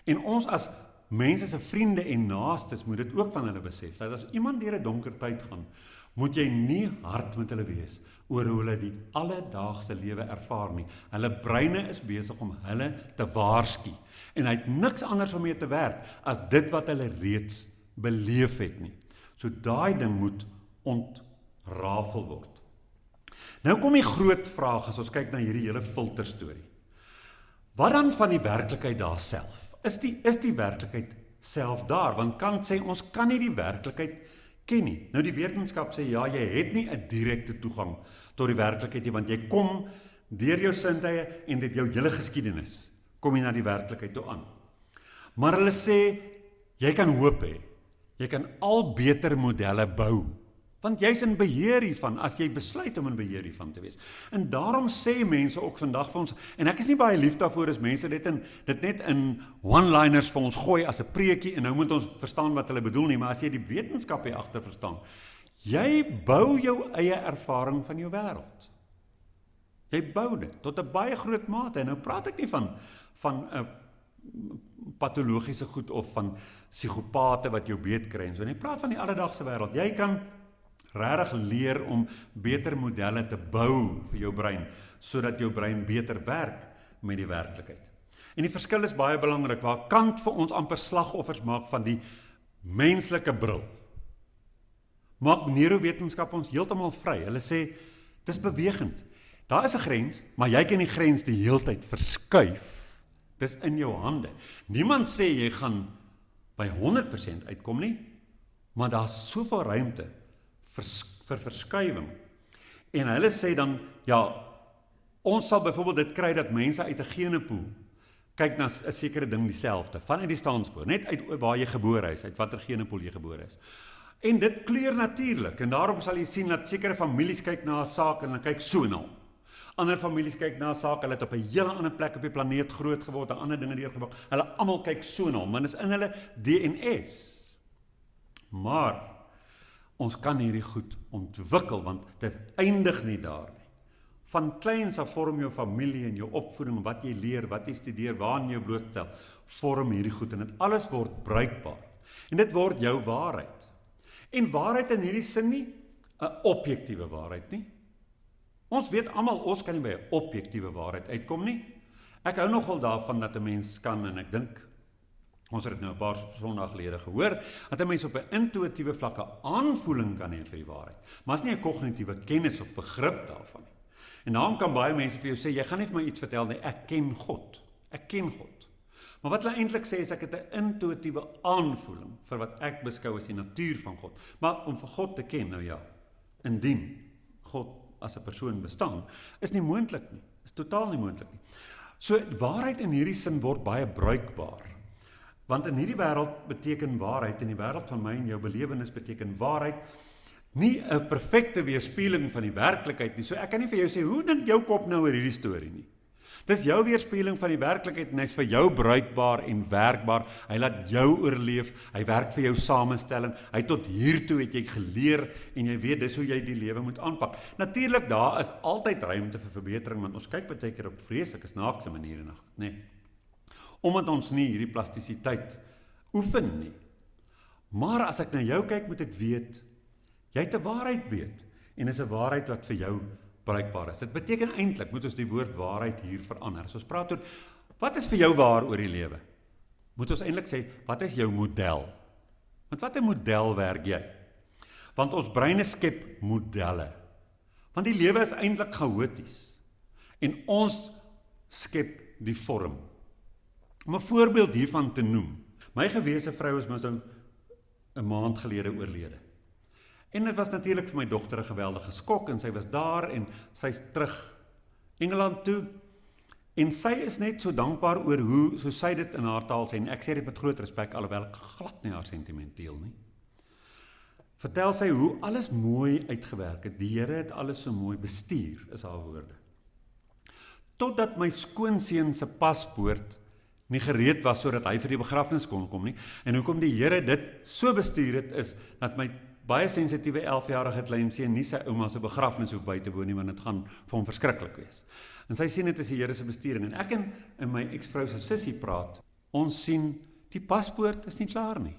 En ons as mense se vriende en naastes moet dit ook van hulle besef, dat as iemand deur 'n donker tyd gaan, moet jy nie hard met hulle wees oor hoe hulle die alledaagse lewe ervaar nie. Hulle breine is besig om hulle te waarsku. En hy het niks anders om mee te werk as dit wat hulle reeds beleef het nie. So daai ding moet ontrafel word. Nou kom die groot vraag as ons kyk na hierdie hele filterstorie. Wat dan van die werklikheid daar self? Is die werklikheid self daar? Want Kant sê ons kan nie die werklikheid ken nie. Nou die wetenskap sê ja, jy het nie 'n direkte toegang tot die werklikheid nie, want jy kom deur jou sintuie en dit jou hele geskiedenis kom jy na die werklikheid toe aan. Maar hulle sê jy kan hoop hê. Jy kan al beter modelle bou. Want jy's in beheer hiervan as jy besluit om in beheer hiervan te wees. En daarom sê mense ook vandag vir ons, en ek is nie baie lief daarvoor as mense dit net in one-liners vir ons gooi as 'n preekie en nou moet ons verstaan wat hulle bedoel nie, maar as jy die wetenskap hier agter verstaan, jy bou jou eie ervaring van jou wêreld. Jy bou dit tot 'n baie groot mate en nou praat ek nie van 'n patologiese goed of van psigopate wat jou beet kry en so. Jy praat van die alledaagse wêreld. Jy kan regtig leer om beter modelle te bou vir jou brein, sodat jou brein beter werk met die werklikheid. En die verskil is baie belangrik, waar Kant vir ons amper slagoffers maak van die menslike bril. Maak neurowetenskap ons heeltemal vry. Hulle sê, dis bewegend. Daar is 'n grens, maar jy kan die grens die heeltyd verskuif. Dis in jou hande. Niemand sê jy gaan by 100% uitkom nie, maar daar's soveel ruimte vir verskuiwing. En hulle sê dan, ja, ons sal byvoorbeeld dit kry dat mense uit 'n genepool kyk na 'n sekere ding dieselfde, vanuit die staanspoor, net uit waar jy gebore is, uit watter genepool jy gebore is. En dit kleur natuurlik, en daarom sal jy sien dat sekere families kyk na 'n saak en dan kyk so na hom. Ander families kyk na 'n saak, hulle het op 'n hele ander plek op die planeet groot geword en ander dinge deurgemaak. Hulle almal kyk so na hom, want dit is in hulle DNS. Maar ons kan hierdie goed ontwikkel, want dit eindig nie daar nie. Van kleins af vorm jou familie en jou opvoeding, wat jy leer, wat jy studeer, waaraan jy blootstel, vorm hierdie goed, en dit alles word bruikbaar. En dit word jou waarheid. En waarheid in hierdie sin nie 'n objektiewe waarheid nie. Ons weet almal, ons kan nie by 'n objektiewe waarheid uitkom nie. Ek hou nogal daarvan dat 'n mens kan, en ek dink, ons het dit nou 'n paar Sondae gelede gehoor, dat 'n mens op 'n intuïtiewe vlak 'n aanvoeling kan hê vir die waarheid. Maar is nie 'n kognitiewe kennis of begrip daarvan nie. En daarom kan baie mense vir jou sê, jy gaan nie vir my iets vertel nie, ek ken God. Ek ken God. Maar wat hulle eintlik sê is, ek het 'n intuïtiewe aanvoeling vir wat ek beskou as die natuur van God. Maar om vir God te ken, nou ja, indien God as 'n persoon bestaan, is nie moontlik nie. Is totaal nie moontlik nie. So waarheid in hierdie sin word baie bruikbaar. Want in hierdie wêreld beteken waarheid, in die wêreld van my en jou belewenis beteken waarheid, nie 'n perfekte weerspieëling van die werklikheid nie. So ek kan nie vir jou sê, hoe dink jou kop nou oor hierdie storie nie? Dis jou weerspieëling van die werklikheid en hy's vir jou bruikbaar en werkbaar. Hy laat jou oorleef, hy werk vir jou samestelling. Hy tot hiertoe het jy geleer en jy weet dis hoe jy die lewe moet aanpak. Natuurlik daar is altyd ruimte vir verbetering, want ons kyk baie keer op vreeslike snaakse maniere na goed, nê. Omdat ons nie hierdie plastisiteit oefen nie. Maar as ek na jou kyk, moet ek weet, jy het 'n waarheid weet, en is 'n waarheid wat vir jou bruikbaar is. Dit beteken eintlik, moet ons die woord waarheid hier verander. As ons praat oor, wat is vir jou waar oor die lewe? Moet ons eintlik sê, wat is jou model? Want wat 'n model werk jy? Want ons breine skep modelle. Want die lewe is eintlik chaoties. En ons skep die vorm. Om 'n voorbeeld hiervan te noem. My gewese vrou is mos nou 'n maand gelede oorlede. En dit was natuurlik vir my dogter 'n geweldige skok, en sy was daar, en sy's terug Engeland toe, en sy is net so dankbaar oor hoe, so sy dit in haar taal sê, en ek sê dit met groot respek, alhoewel ek glad nie haar sentimenteel nie. Vertel sy hoe alles mooi uitgewerk het, die Here het alles so mooi bestuur, is haar woorde. Totdat my skoonseun se paspoort nie gereed was, sodat hy vir die begrafnis kon kom nie, en hoekom die Here dit so bestuur het, is dat my baie sensitiewe 11-jarige kleinseun nie sy ouma se begrafnis hoef by te woon nie, want dit gaan vir hom verskriklik wees. En sy sien dit as die Here se besturing, en ek en my ex-vrou se sussie praat, ons sien, die paspoort is nie klaar nie.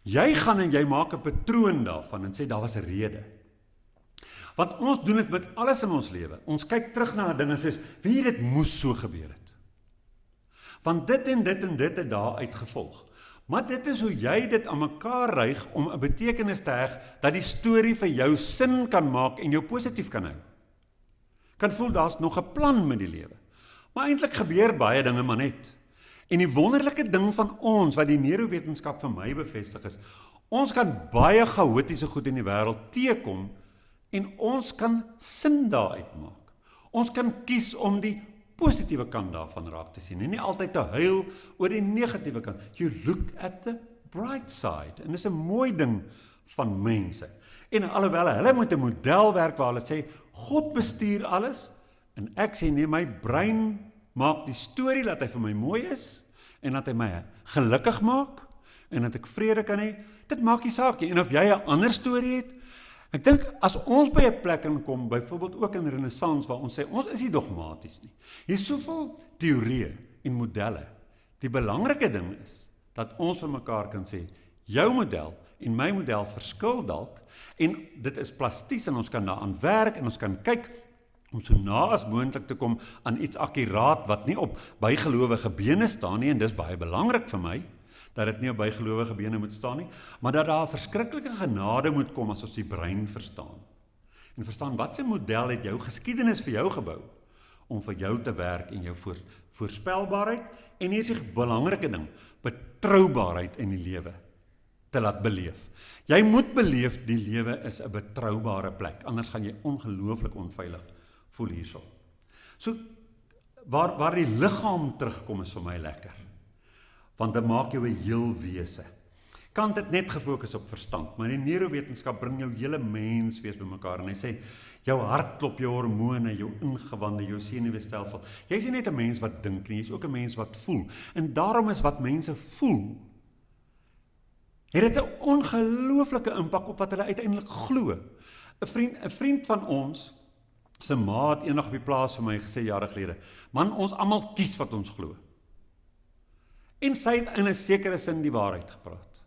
Jy gaan en jy maak 'n patroon daarvan, en sê, daar was 'n rede. Want ons doen dit met alles in ons lewe, ons kyk terug na dinge en sê, wie dit moes so gebeur het. Want dit en dit en dit het daar uitgevolg. Maar dit is hoe jy dit aan mekaar ryg om 'n betekenis te heg, dat die storie vir jou sin kan maak en jou positief kan hou. Kan voel, daar's nog 'n plan met die lewe. Maar eintlik gebeur baie dinge maar net. En die wonderlike ding van ons, wat die neurowetenskap vir my bevestig is, ons kan baie chaotiese goed in die wêreld teekom, en ons kan sin daaruit maak. Ons kan kies om die positiewe kant daarvan raak te sien, en nie altyd te huil oor die negatiewe kant. You look at the bright side, en dis 'n mooi ding van mense. En alhoewel hulle moet 'n model werk waar hulle sê, God bestuur alles, en ek sê nee, my brein maak die storie dat hy vir my mooi is, en dat hy my gelukkig maak, en dat ek vrede kan hê, dit maak nie saak nie. En of jy 'n ander storie het, ek dink, as ons by 'n plek kom, byvoorbeeld ook in Renaissance, waar ons sê, ons is nie dogmaties nie. Hier is soveel teorieë en modelle. Die belangrike ding is, dat ons vir mekaar kan sê, jou model en my model verskil dalk, en dit is plasties, en ons kan daaraan werk, en ons kan kyk, om so na as moontlik te kom aan iets akkuraat, wat nie op bygelowige bene staan nie, en dis baie belangrik vir my, dat dit nie op bygelowige bene moet staan nie, maar dat daar 'n verskriklike genade moet kom as ons die brein verstaan. En verstaan, wat se model het jou geskiedenis vir jou gebou, om vir jou te werk en jou voorspelbaarheid, en hier is die belangrike ding, betroubaarheid in die lewe te laat beleef. Jy moet beleef, die lewe is 'n betroubare plek, anders gaan jy ongelooflik onveilig voel hierso. So, waar die liggaam terugkom is vir my lekker, want dit maak jou 'n heel wese. Kant het net gefokus op verstand, maar die neurowetenskap bring jou hele menswees bymekaar, en hy sê, jou hartklop, jou hormone, jou ingewande, jou senuweestelsel, jy is nie net 'n mens wat dink nie, jy is ook 'n mens wat voel, en daarom is wat mense voel, het dit 'n ongelooflike impak op wat hulle uiteindelik glo. 'n vriend van ons, sy ma het eendag op die plaas vir my gesê jare gelede, man, ons almal kies wat ons glo. En sy het in 'n sekere sin die waarheid gepraat.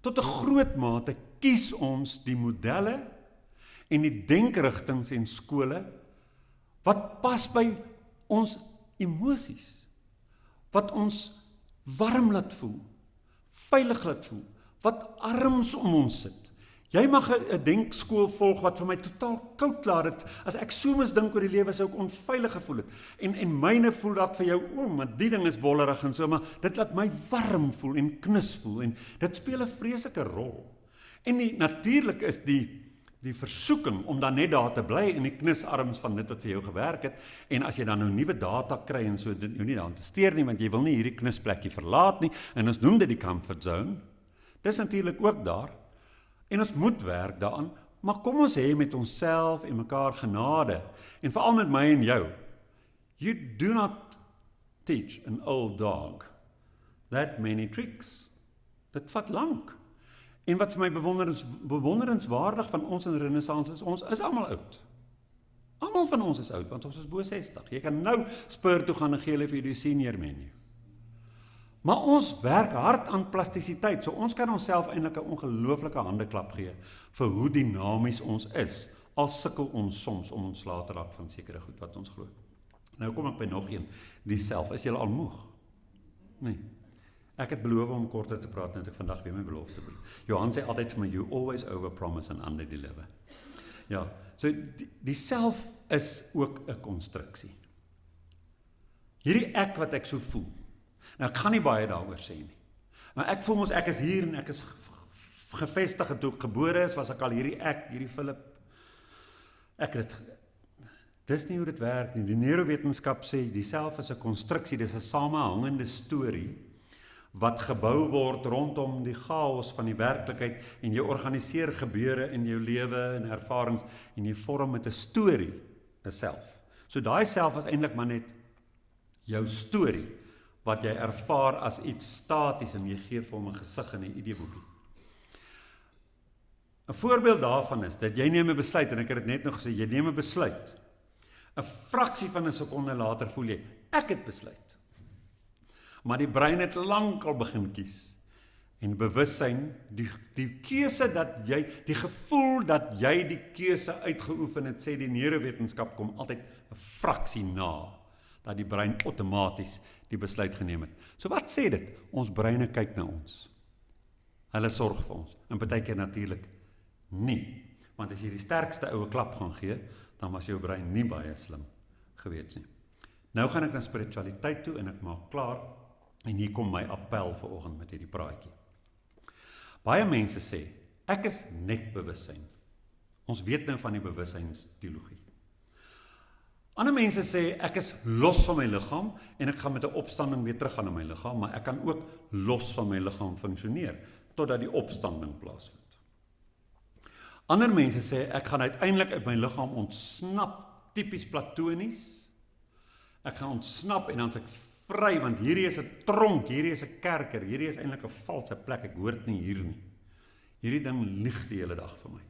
Tot 'n groot mate kies ons die modelle en die denkrigtings en skole wat pas by ons emosies, wat ons warm laat voel, veilig laat voel, wat arms om ons sit. Jy mag 'n denkskool volg wat vir my totaal koud laat het. As ek so misdink oor die lewe, sou ek onveilig gevoel het. En myne voel dat vir jou, maar die ding is wollerig en so, maar dit laat my warm voel en knus voel, en dit speel 'n vreeslike rol. En natuurlik is die versoeking om dan net daar te bly in die knusarms van dit wat vir jou gewerk het, en as jy dan nou nuwe data kry en so, dit jou nie daaraan te steur nie, want jy wil nie hierdie knusplekkie verlaat nie, en ons noem dit die comfort zone. Dis natuurlik ook daar, en ons moet werk daaraan, maar kom ons hê met onsself en mekaar genade, en veral met my en jou. You do not teach an old dog that many tricks. Dit vat lank. En wat vir my bewonderenswaardig van ons in Renaissance is, ons is almal oud. Almal van ons is oud, want ons is bo 60. Jy kan nou Spur toe gaan en gee hulle vir die senior menu. Maar ons werk hard aan plastisiteit, so ons kan onsself eintlik 'n ongelooflike handeklap gee vir hoe dinamies ons is, al sukkel ons soms om ontslae te raak van sekere goed wat ons glo. Nou kom ek by nog een, die self. Is julle al moeg? Nee. Ek het beloof om korter te praat, net ek vandag weer my belofte beloof. Johan sê altyd vir my, you always overpromise and underdeliver. Ja, so die self is ook 'n konstruksie. Hierdie ek wat ek so voel. Nou ek gaan nie baie daaroor sê nie. Maar ek voel mos ek is hier en ek is gevestig en toe ek gebore is, was ek al hierdie Philip. Dis nie hoe dit werk nie. Die neurowetenskap sê die self is 'n konstruksie, dis 'n samehangende storie wat gebou word rondom die chaos van die werklikheid, en jy organiseer gebeure in jou lewe en ervarings en jy vorm met 'n storie, 'n self. So daai self is eintlik maar net jou storie wat jy ervaar as iets staties en jy gee vir hom 'n gesig in 'n ideeboekie. 'n Voorbeeld daarvan is dat jy neem 'n besluit, en ek het dit net nog gesê, jy neem 'n besluit. 'n Fraksie van 'n sekonde later voel jy, ek het besluit. Maar die brein het lank al begin kies. En bewussyn, die keuse dat jy, die gevoel dat jy die keuse uitgeoefen het, sê die neurowetenskap kom altyd 'n fraksie na, dat die brein outomaties die besluit geneem het. So wat sê dit? Ons breine kyk na ons. Hulle sorg vir ons. En partykeer natuurlik nie. Want as jy die sterkste oue klap gaan gee, dan was jou brein nie baie slim gewees nie. Nou gaan ek na spiritualiteit toe en ek maak klaar. En hier kom my appel vanoggend met hierdie praatjie. Baie mense sê, ek is net bewussyn. Ons weet nou van die bewussynsteologie. Ander mense sê, ek is los van my liggaam en ek gaan met 'n opstanding weer terug gaan na my liggaam, maar ek kan ook los van my liggaam funksioneer, totdat die opstanding plaasvind. Ander mense sê, ek gaan uiteindelik uit my liggaam ontsnap, tipies platonies. Ek gaan ontsnap en dan is ek vry, want hierdie is 'n tronk, hierdie is 'n kerker, hierdie is eintlik 'n valse plek, ek hoort nie hier nie. Hierdie ding lieg die hele dag vir my.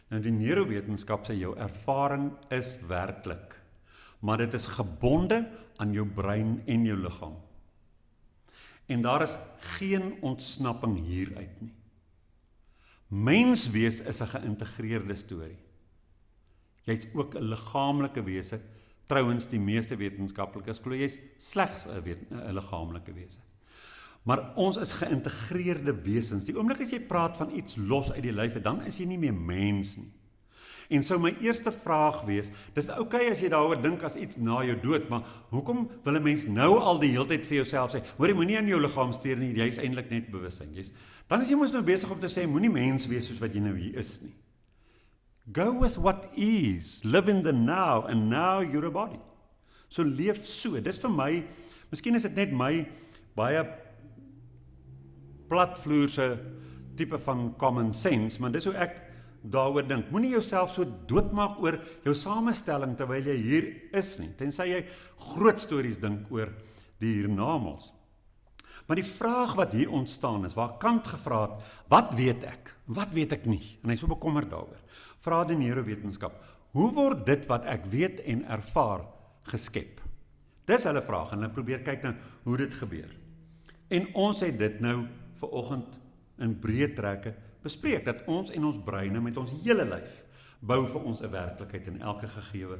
Nou die neurowetenskap sê jou ervaring is werklik, maar dit is gebonde aan jou brein en jou liggaam. En daar is geen ontsnapping hieruit nie. Menswees is 'n geïntegreerde storie. Jy's ook 'n liggaamlike wese. Trouwens, die meeste wetenskaplikes glo jy's slegs 'n liggaamlike wese. Maar ons is geïntegreerde wesens. Die oomblik as jy praat van iets los uit die lyf, dan is jy nie meer mens nie. En sou my eerste vraag wees, dis okay as jy daaroor dink as iets na jou dood, maar hoekom wil 'n mens nou al die heeltyd vir jouself sê, hoor jy moenie aan jou liggaam steur nie, jy's eintlik net bewussyn. Dan is jy mos nou besig om te sê, moenie mens wees soos wat jy nou hier is nie. Go with what is, live in the now, and now you're a body. So leef so, dis vir my, miskien is dit net my baie platvloerse tipe van common sense, maar dis hoe ek daaroor dink. Moenie jouself so doodmaak oor jou samestelling terwyl jy hier is nie, tensy jy groot stories dink oor die hiernamaals. Maar die vraag wat hier ontstaan is, waar Kant gevra het, wat weet ek? Wat weet ek nie? En hy is so bekommerd daaroor. Vra die neurowetenskap, hoe word dit wat ek weet en ervaar geskep? Dis hulle vraag en hulle probeer kyk na hoe dit gebeur. En ons het dit nou vanoggend in breë trekke bespreek, dat ons en ons breine met ons hele lyf bou vir ons 'n werklikheid in elke gegeewe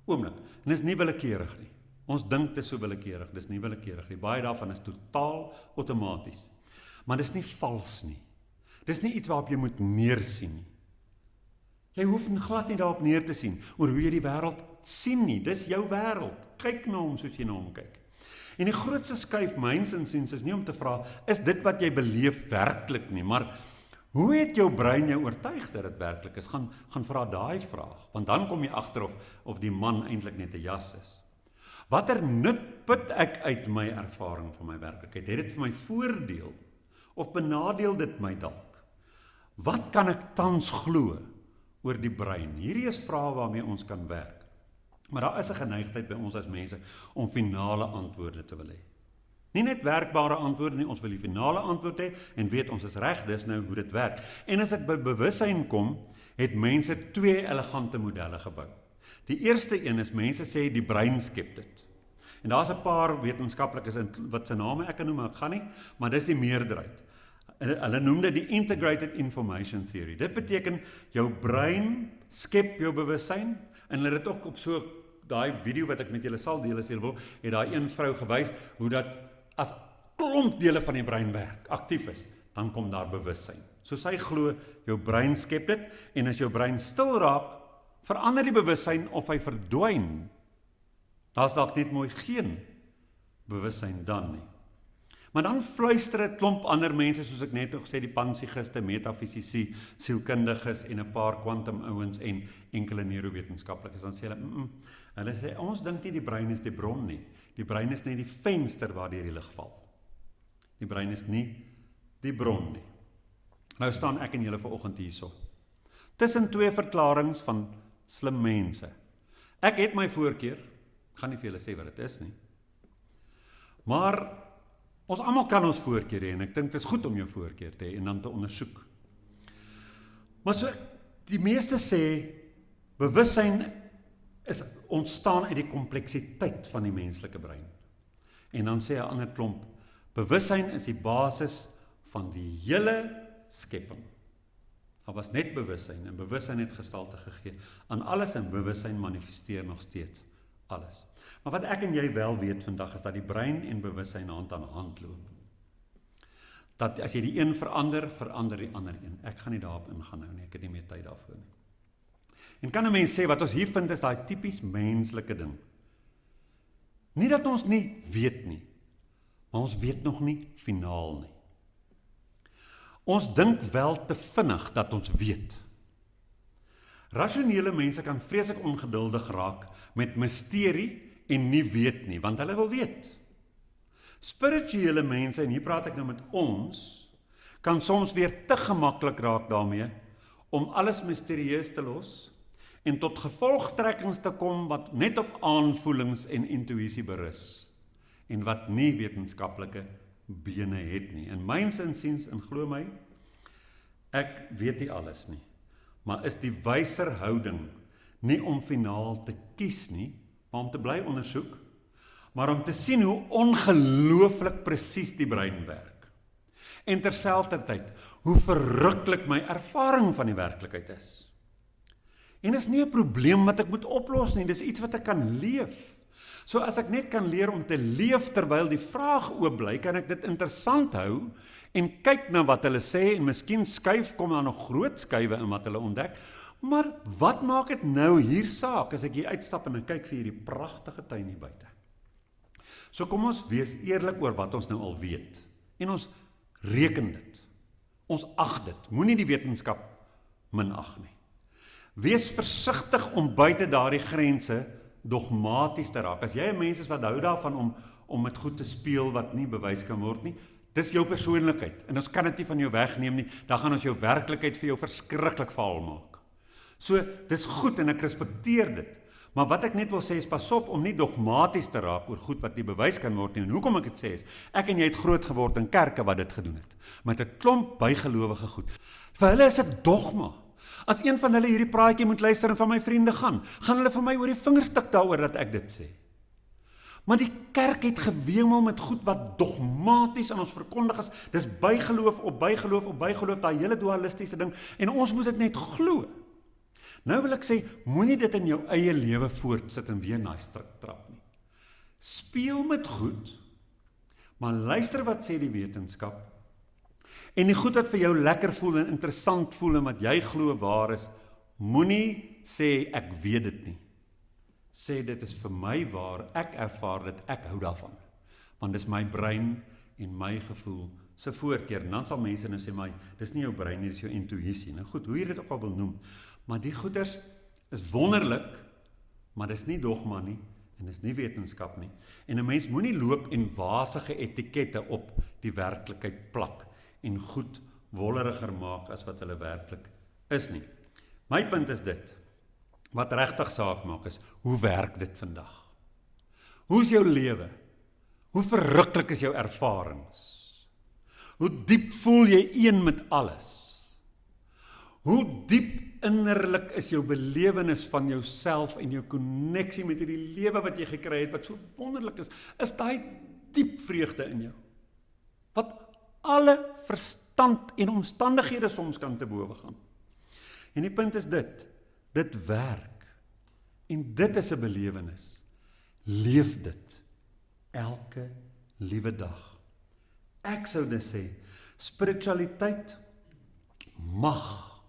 oomblik. En dis nie willekeurig nie. Ons dink dit is so willekeurig, dis nie willekeurig nie. Baie daarvan is totaal outomaties. Maar dis nie vals nie. Dis nie iets waarop jy moet neersien nie. Jy hoef glad nie daarop neer te sien, oor hoe jy die wêreld sien nie. Dis jou wêreld. Kyk na hom soos jy na hom kyk. En die grootste skuif myns insiens is nie om te vra, is dit wat jy beleef werklik nie, maar hoe het jou brein jou oortuig dat dit werklik is? Gaan vra daai vraag, want dan kom jy agter of die man eintlik net 'n jas is. Watter nut put ek uit my ervaring van my werklikheid? Het dit vir my voordeel of benadeel dit my dalk? Wat kan ek tans glo oor die brein? Hierdie is vrae waarmee ons kan werk. Maar daar is 'n geneigtheid by ons as mense om finale antwoorde te wil hê. Nie net werkbare antwoorde nie, ons wil die finale antwoord hê en weet ons is reg, dis nou hoe dit werk. En as dit by bewussyn kom, het mense 2 elegante modelle gebou. Die eerste een is mense sê die brein skep dit. En daar's 'n paar wetenskaplikes wat se name ek kan noem, ek gaan nie, maar dis die meerderheid. Hulle noem dit die Integrated Information Theory. Dit beteken jou brein skep jou bewussyn en hulle het ook op so daai video wat ek met julle sal deel as julle wil, het daai een vrou gewys hoe dat as klomp dele van die brein werk, aktief is, dan kom daar bewussyn. So sy glo, jou brein skep dit, en as jou brein stil raak, verander die bewussyn of hy verdwyn. Daar's dalk net mooi geen bewussyn dan nie. Maar dan fluister 'n klomp ander mense, soos ek net nog gesê, die panpsigiste, metafisici, sielkundiges en 'n paar kwantum ouens en enkele neurowetenskaplikes, dan sê hulle sê, ons dink nie die brein is die bron nie. Die brein is net die venster waar die lig val. Die brein is nie die bron nie. Nou staan ek en julle vanoggend hierso, tussen 2 verklaringe van slim mense. Ek het my voorkeur, ek gaan nie vir julle sê wat dit is nie, maar ons almal kan ons voorkeur hê en ek dink dit is goed om jou voorkeur te hê en dan te ondersoek. Maar so, die meeste sê, bewussyn is ontstaan uit die kompleksiteit van die menslike brein. En dan sê 'n ander klomp, bewussyn is die basis van die hele skepping. Daar was net bewussyn en bewussyn het gestalte gegee aan alles en bewussyn manifesteer nog steeds alles. Maar wat ek en jy wel weet vandag is dat die brein en bewussyn hand aan hand loop. Dat as jy die een verander, verander die ander een. Ek gaan nie daarop ingaan nou nie, ek het nie meer tyd daarvoor nie. En kan 'n mens sê, wat ons hier vind is daai tipies menslike ding. Nie dat ons nie weet nie, maar ons weet nog nie finaal nie. Ons dink wel te vinnig dat ons weet. Rasionele mense kan vreeslik ongeduldig raak met misterie en nie weet nie, want hulle wil weet. Spirituele mense, en hier praat ek nou met ons, kan soms weer te gemaklik raak daarmee om alles misterieus te los en tot gevolgtrekkings te kom wat net op aanvoelings en intuïsie berus en wat nie wetenskaplike bene het nie. En myns insiens, en glo my, ek weet nie alles nie, maar is die wyser houding nie om finaal te kies nie, maar om te bly ondersoek, maar om te sien hoe ongelooflik presies die brein werk. En terselfdertyd, hoe verruklik my ervaring van die werklikheid is. En is nie 'n probleem wat ek moet oplos nie, dis iets wat ek kan leef. So as ek net kan leer om te leef terwyl die vraag oop bly, kan ek dit interessant hou en kyk na wat hulle sê en miskien kom daar nog groot skuwe in wat hulle ontdek. Maar wat maak dit nou hier saak as ek hier uitstap en ek kyk vir hierdie pragtige tuin hier buite? So kom ons wees eerlik oor wat ons nou al weet. En ons reken dit. Ons ag dit. Moenie die wetenskap minag nie. Wees versigtig om buite daardie grense dogmaties te raak. As jy 'n mens is wat hou daarvan om met goed te speel wat nie bewys kan word nie, dis jou persoonlikheid. En ons kan dit nie van jou wegneem nie. Dan gaan ons jou werklikheid vir jou verskriklik vaal maak. So, dis goed en ek respekteer dit. Maar wat ek net wil sê is, pas op om nie dogmaties te raak oor goed wat nie bewys kan word nie. En hoekom ek dit sê is, ek en jy het groot geword in kerke wat dit gedoen het. Met 'n klomp bygelowige goed. Vir hulle is dit dogma. As een van hulle hierdie praatjie moet luister en van my vriende gaan hulle vir my oor die vingerstik daaroor dat ek dit sê. Maar die kerk het gewemel met goed wat dogmaties aan ons verkondig is. Dis bygeloof op bygeloof op bygeloof, daai hele dualistiese ding, en ons moet dit net glo. Nou wil ek sê, moenie dit in jou eie lewe voortsit en weer naai strik trap nie. Speel met goed, maar luister wat sê die wetenskap, en die goed wat vir jou lekker voel en interessant voel en wat jy glo waar is, moenie sê ek weet dit nie. Sê dit is vir my waar, ek ervaar dit, ek hou daarvan. Want dis my brein en my gevoel se voorkeur. En dan sal mense nou sê, maar dis nie jou brein nie, dis jou intuïsie. Nou goed, hoe jy dit ook al wil noem. Maar die goeders is wonderlik, maar dis nie dogma nie, en dis nie wetenskap nie. En 'n mens moenie loop en wasige etikette op die werklikheid plak, en goed wolleriger maak as wat hulle werklik is nie. My punt is dit, wat regtig saak maak is, hoe werk dit vandag? Hoe is jou lewe? Hoe verruklik is jou ervarings? Hoe diep voel jy een met alles? Hoe diep innerlik is jou belewenis van jouself en jou koneksie met hierdie lewe wat jy gekry het, wat so wonderlik is daai diep vreugde in jou? Wat alle verstand en omstandighede soms kan te bowe gaan. En die punt is dit werk. En dit is 'n belewenis. Leef dit elke liewe dag. Ek sou dit sê, spiritualiteit mag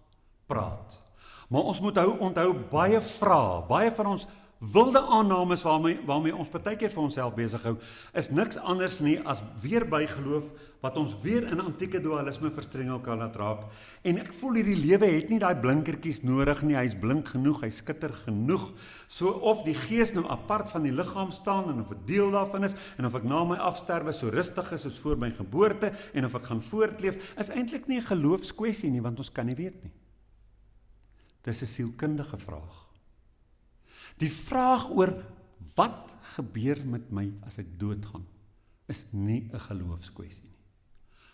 praat. Maar ons moet onthou baie vrae, baie van ons wilde aannames waarmee ons partykeer vir onsself besig hou, is niks anders nie as weer bygeloof wat ons weer in antieke dualisme verstrengel kan laat raak. En ek voel hierdie lewe het nie daai blinkertjies nodig nie, hy's blink genoeg, hy skitter genoeg, so of die gees nou apart van die liggaam staan en of 'n deel daarvan is, en of ek na my afsterwe so rustig is soos voor my geboorte, en of ek gaan voortleef, is eintlik nie 'n geloofskwessie nie, want ons kan nie weet nie. Dis 'n sielkundige vraag. Die vraag oor wat gebeur met my as ek doodgaan, is nie 'n geloofskwessie nie.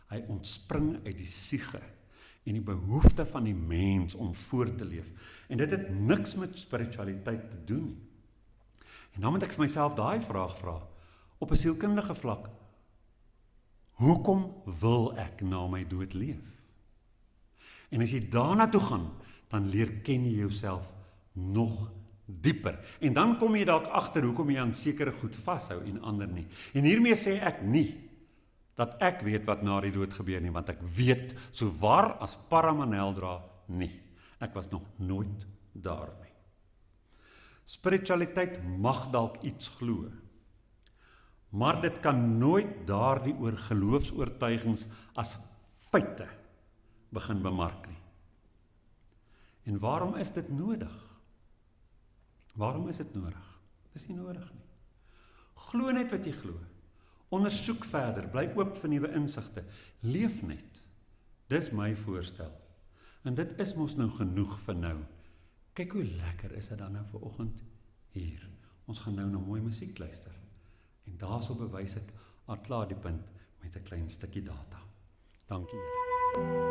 Hy ontspring uit die siege en die behoefte van die mens om voort te leef. En dit het niks met spiritualiteit te doen nie. En dan moet ek vir myself daai vraag vra, op 'n sielkundige vlak, hoekom wil ek na my dood leef? En as jy daarna toe gaan, dan leer ken jy jouself nog dieper. En dan kom jy dalk agter hoekom jy aan sekere goed vashou en ander nie. En hiermee sê ek nie dat ek weet wat na die dood gebeur nie, want ek weet so waar as Paramaneldra nie. Ek was nog nooit daar nie. Spiritualiteit mag dalk iets glo, maar dit kan nooit daardie oor geloofsoortuigings as feite begin bemark nie. En waarom is dit nodig? Waarom is dit nodig? Dis nie nodig nie. Glo net wat jy glo. Ondersoek verder, bly oop vir nuwe insigte. Leef net. Dis my voorstel. En dit is mos nou genoeg vir nou. Kyk hoe lekker is dit dan nou vir oggend hier. Ons gaan nou na mooi musiek luister. En daarso bewys ek al klaar die punt met 'n klein stukkie data. Dankie Here.